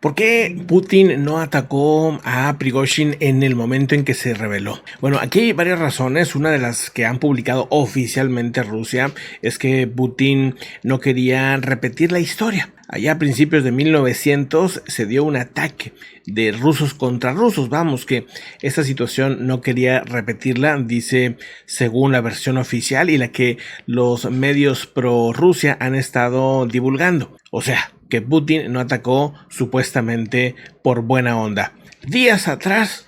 ¿Por qué Putin no atacó a Prigozhin en el momento en que se rebeló? Bueno, aquí hay varias razones. Una de las que han publicado oficialmente Rusia es que Putin no quería repetir la historia. Allá a principios de 1900 se dio un ataque de rusos contra rusos. Vamos, que esta situación no quería repetirla, dice según la versión oficial y la que los medios pro Rusia han estado divulgando. O sea, que Putin no atacó supuestamente por buena onda. Días atrás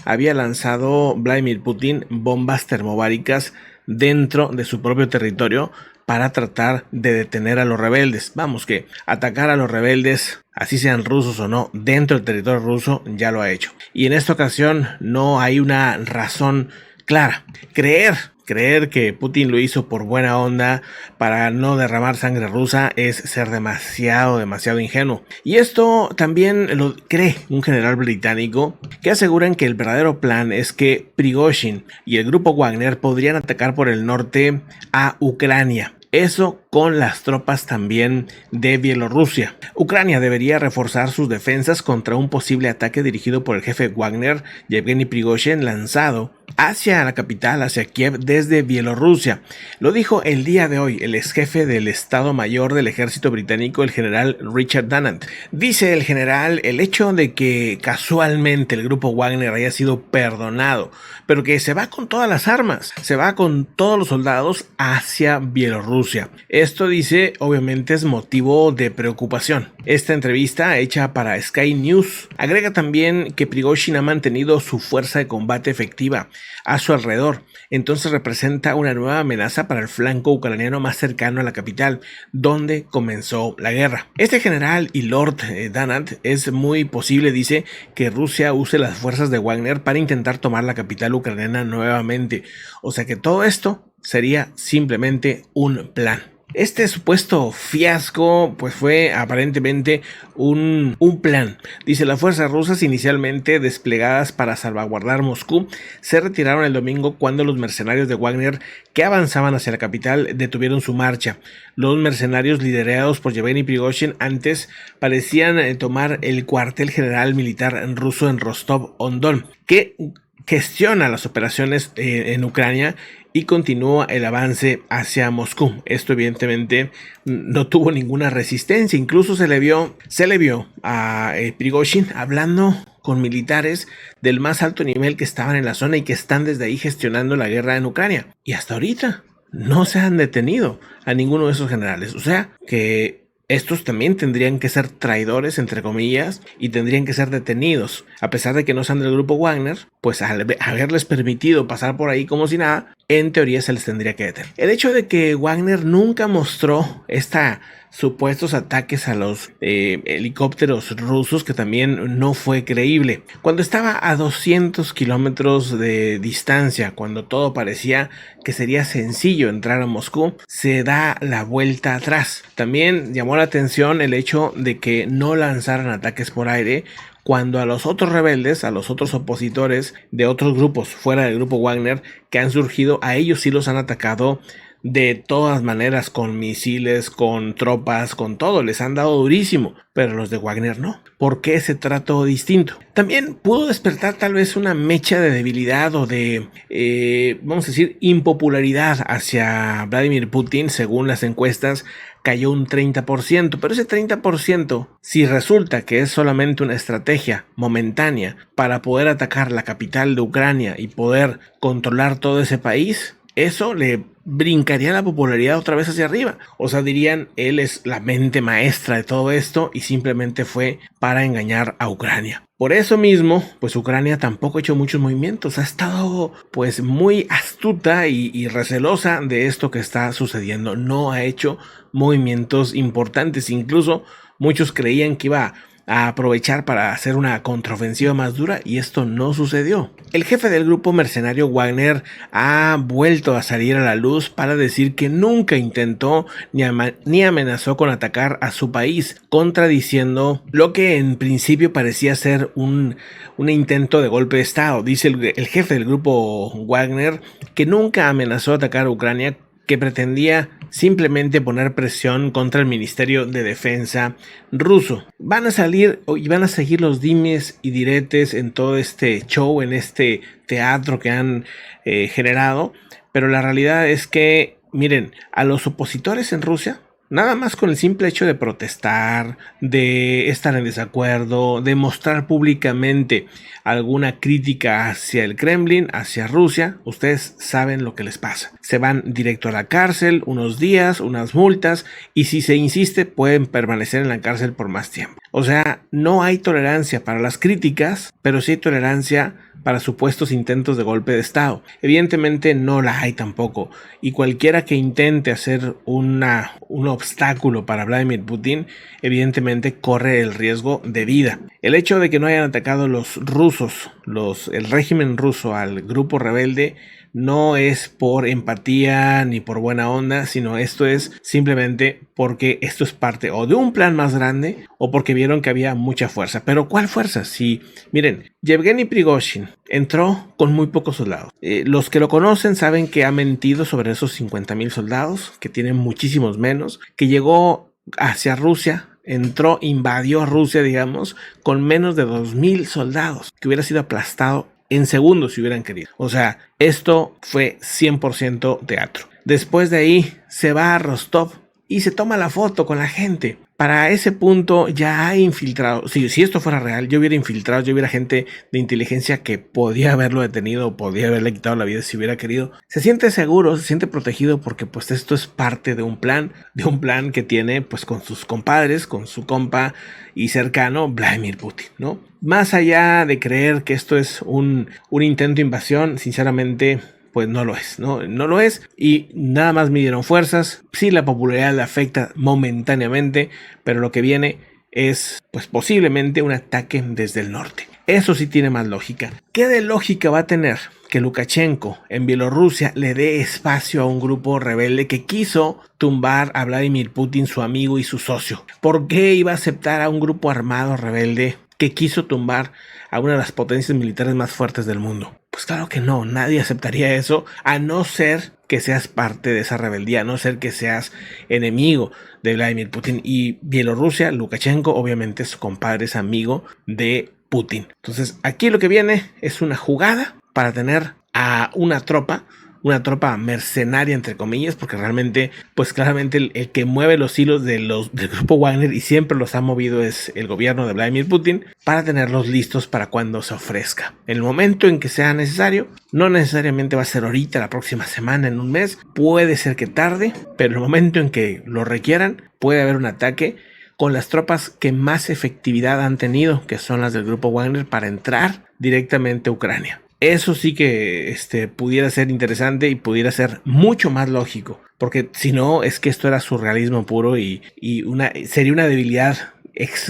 había lanzado Vladimir Putin bombas termobáricas dentro de su propio territorio para tratar de detener a los rebeldes. Vamos, que atacar a los rebeldes, así sean rusos o no, dentro del territorio ruso, ya lo ha hecho. Y en esta ocasión no hay una razón clara. Creer que Putin lo hizo por buena onda para no derramar sangre rusa es ser demasiado ingenuo. Y esto también lo cree un general británico que aseguran que el verdadero plan es que Prigozhin y el grupo Wagner podrían atacar por el norte a Ucrania. Eso con las tropas también de Bielorrusia. Ucrania debería reforzar sus defensas contra un posible ataque dirigido por el jefe Wagner, Yevgeny Prigozhin, lanzado hacia la capital, hacia Kiev, desde Bielorrusia. Lo dijo el día de hoy el ex jefe del Estado Mayor del Ejército Británico, el general Richard Dannatt. Dice el general, el hecho de que casualmente el grupo Wagner haya sido perdonado, pero que se va con todas las armas, se va con todos los soldados hacia Bielorrusia. Esto, dice, obviamente es motivo de preocupación. Esta entrevista, hecha para Sky News, agrega también que Prigozhin ha mantenido su fuerza de combate efectiva a su alrededor, entonces representa una nueva amenaza para el flanco ucraniano más cercano a la capital, donde comenzó la guerra. Este general y Lord Dannatt es muy posible, dice, que Rusia use las fuerzas de Wagner para intentar tomar la capital ucraniana nuevamente. O sea que todo esto sería simplemente un plan. Este supuesto fiasco pues fue aparentemente un plan. Dice, las fuerzas rusas inicialmente desplegadas para salvaguardar Moscú se retiraron el domingo cuando los mercenarios de Wagner que avanzaban hacia la capital detuvieron su marcha. Los mercenarios liderados por Yevgeny Prigozhin antes parecían tomar el cuartel general militar ruso en Rostov-on-Don, que gestiona las operaciones en Ucrania y continúa el avance hacia Moscú. Esto evidentemente no tuvo ninguna resistencia, incluso se le vio a Prigozhin hablando con militares del más alto nivel que estaban en la zona y que están desde ahí gestionando la guerra en Ucrania. Y hasta ahorita no se han detenido a ninguno de esos generales. O sea que estos también tendrían que ser traidores, entre comillas, y tendrían que ser detenidos. A pesar de que no sean del grupo Wagner, pues al haberles permitido pasar por ahí como si nada, en teoría se les tendría que detener. El hecho de que Wagner nunca mostró supuestos ataques a los helicópteros rusos, que también no fue creíble. Cuando estaba a 200 kilómetros de distancia, cuando todo parecía que sería sencillo entrar a Moscú, se da la vuelta atrás. También llamó la atención el hecho de que no lanzaran ataques por aire, cuando a los otros rebeldes, a los otros opositores de otros grupos fuera del grupo Wagner que han surgido, a ellos sí los han atacado de todas maneras, con misiles, con tropas, con todo, les han dado durísimo, pero los de Wagner no. ¿Por qué ese trato distinto? También pudo despertar tal vez una mecha de debilidad o de, vamos a decir, impopularidad hacia Vladimir Putin. Según las encuestas, cayó un 30%, pero ese 30%, si resulta que es solamente una estrategia momentánea para poder atacar la capital de Ucrania y poder controlar todo ese país, eso le brincaría la popularidad otra vez hacia arriba. O sea, dirían, él es la mente maestra de todo esto y simplemente fue para engañar a Ucrania. Por eso mismo, pues Ucrania tampoco ha hecho muchos movimientos. Ha estado pues muy astuta y recelosa de esto que está sucediendo. No ha hecho movimientos importantes. Incluso muchos creían que iba a aprovechar para hacer una contraofensiva más dura, y esto no sucedió. El jefe del grupo mercenario Wagner ha vuelto a salir a la luz para decir que nunca intentó ni amenazó con atacar a su país, contradiciendo lo que en principio parecía ser un intento de golpe de estado. Dice el jefe del grupo Wagner que nunca amenazó atacar a Ucrania que pretendía simplemente poner presión contra el Ministerio de Defensa ruso. Van a salir y van a seguir los dimes y diretes en todo este show, en este teatro que han generado, pero la realidad es que, miren, a los opositores en Rusia, nada más con el simple hecho de protestar, de estar en desacuerdo, de mostrar públicamente alguna crítica hacia el Kremlin, hacia Rusia, ustedes saben lo que les pasa. Se van directo a la cárcel, unos días, unas multas, y si se insiste pueden permanecer en la cárcel por más tiempo. O sea, no hay tolerancia para las críticas, pero sí hay tolerancia para supuestos intentos de golpe de Estado. Evidentemente no la hay tampoco, y cualquiera que intente hacer un obstáculo para Vladimir Putin, evidentemente corre el riesgo de vida. El hecho de que no hayan atacado los rusos, el régimen ruso al grupo rebelde, no es por empatía ni por buena onda, sino esto es simplemente porque esto es parte o de un plan más grande o porque vieron que había mucha fuerza. Pero ¿cuál fuerza? Sí, miren, Yevgeny Prigozhin entró con muy pocos soldados. Los que lo conocen saben que ha mentido sobre esos 50,000 soldados, que tienen muchísimos menos, que llegó hacia Rusia, entró, invadió Rusia, digamos, con menos de 2,000 soldados, que hubiera sido aplastado en segundos si hubieran querido. O sea, esto fue 100% teatro. Después de ahí se va a Rostov y se toma la foto con la gente. Para ese punto ya hay infiltrados. Si esto fuera real, yo hubiera infiltrado, yo hubiera gente de inteligencia que podía haberlo detenido, podía haberle quitado la vida si hubiera querido. Se siente seguro, se siente protegido porque pues esto es parte de un plan que tiene pues con sus compadres, con su compa y cercano Vladimir Putin, ¿no? Más allá de creer que esto es un intento de invasión, sinceramente, pues no lo es, ¿no? No lo es, y nada más midieron fuerzas. Sí, la popularidad le afecta momentáneamente, pero lo que viene es, pues posiblemente un ataque desde el norte. Eso sí tiene más lógica. ¿Qué de lógica va a tener que Lukashenko en Bielorrusia le dé espacio a un grupo rebelde que quiso tumbar a Vladimir Putin, su amigo y su socio? ¿Por qué iba a aceptar a un grupo armado rebelde que quiso tumbar a una de las potencias militares más fuertes del mundo? Pues claro que no, nadie aceptaría eso, a no ser que seas parte de esa rebeldía, a no ser que seas enemigo de Vladimir Putin. Y Bielorrusia, Lukashenko, obviamente su compadre, es amigo de Putin. Entonces aquí lo que viene es una jugada para tener a una tropa mercenaria, entre comillas, porque realmente, pues claramente el que mueve los hilos del grupo Wagner, y siempre los ha movido, es el gobierno de Vladimir Putin, para tenerlos listos para cuando se ofrezca. En el momento en que sea necesario, no necesariamente va a ser ahorita, la próxima semana, en un mes, puede ser que tarde, pero en el momento en que lo requieran, puede haber un ataque con las tropas que más efectividad han tenido, que son las del grupo Wagner, para entrar directamente a Ucrania. Eso sí que pudiera ser interesante y pudiera ser mucho más lógico, porque si no, es que esto era surrealismo puro y sería una debilidad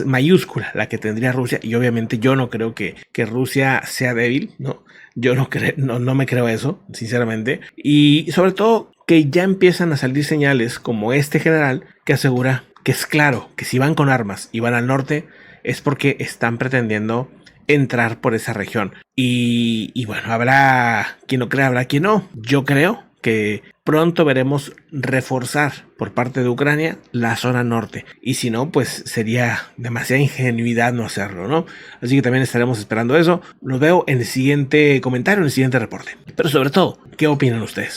mayúscula la que tendría Rusia, y obviamente yo no creo que Rusia sea débil, ¿no? Yo no me creo eso, sinceramente, y sobre todo que ya empiezan a salir señales como este general que asegura que es claro que si van con armas y van al norte es porque están pretendiendo entrar por esa región. Y bueno, habrá quien lo crea, habrá quien no. Yo creo que pronto veremos reforzar por parte de Ucrania la zona norte. Y si no, pues sería demasiada ingenuidad no hacerlo, ¿no? Así que también estaremos esperando eso. Los veo en el siguiente comentario, en el siguiente reporte. Pero sobre todo, ¿qué opinan ustedes?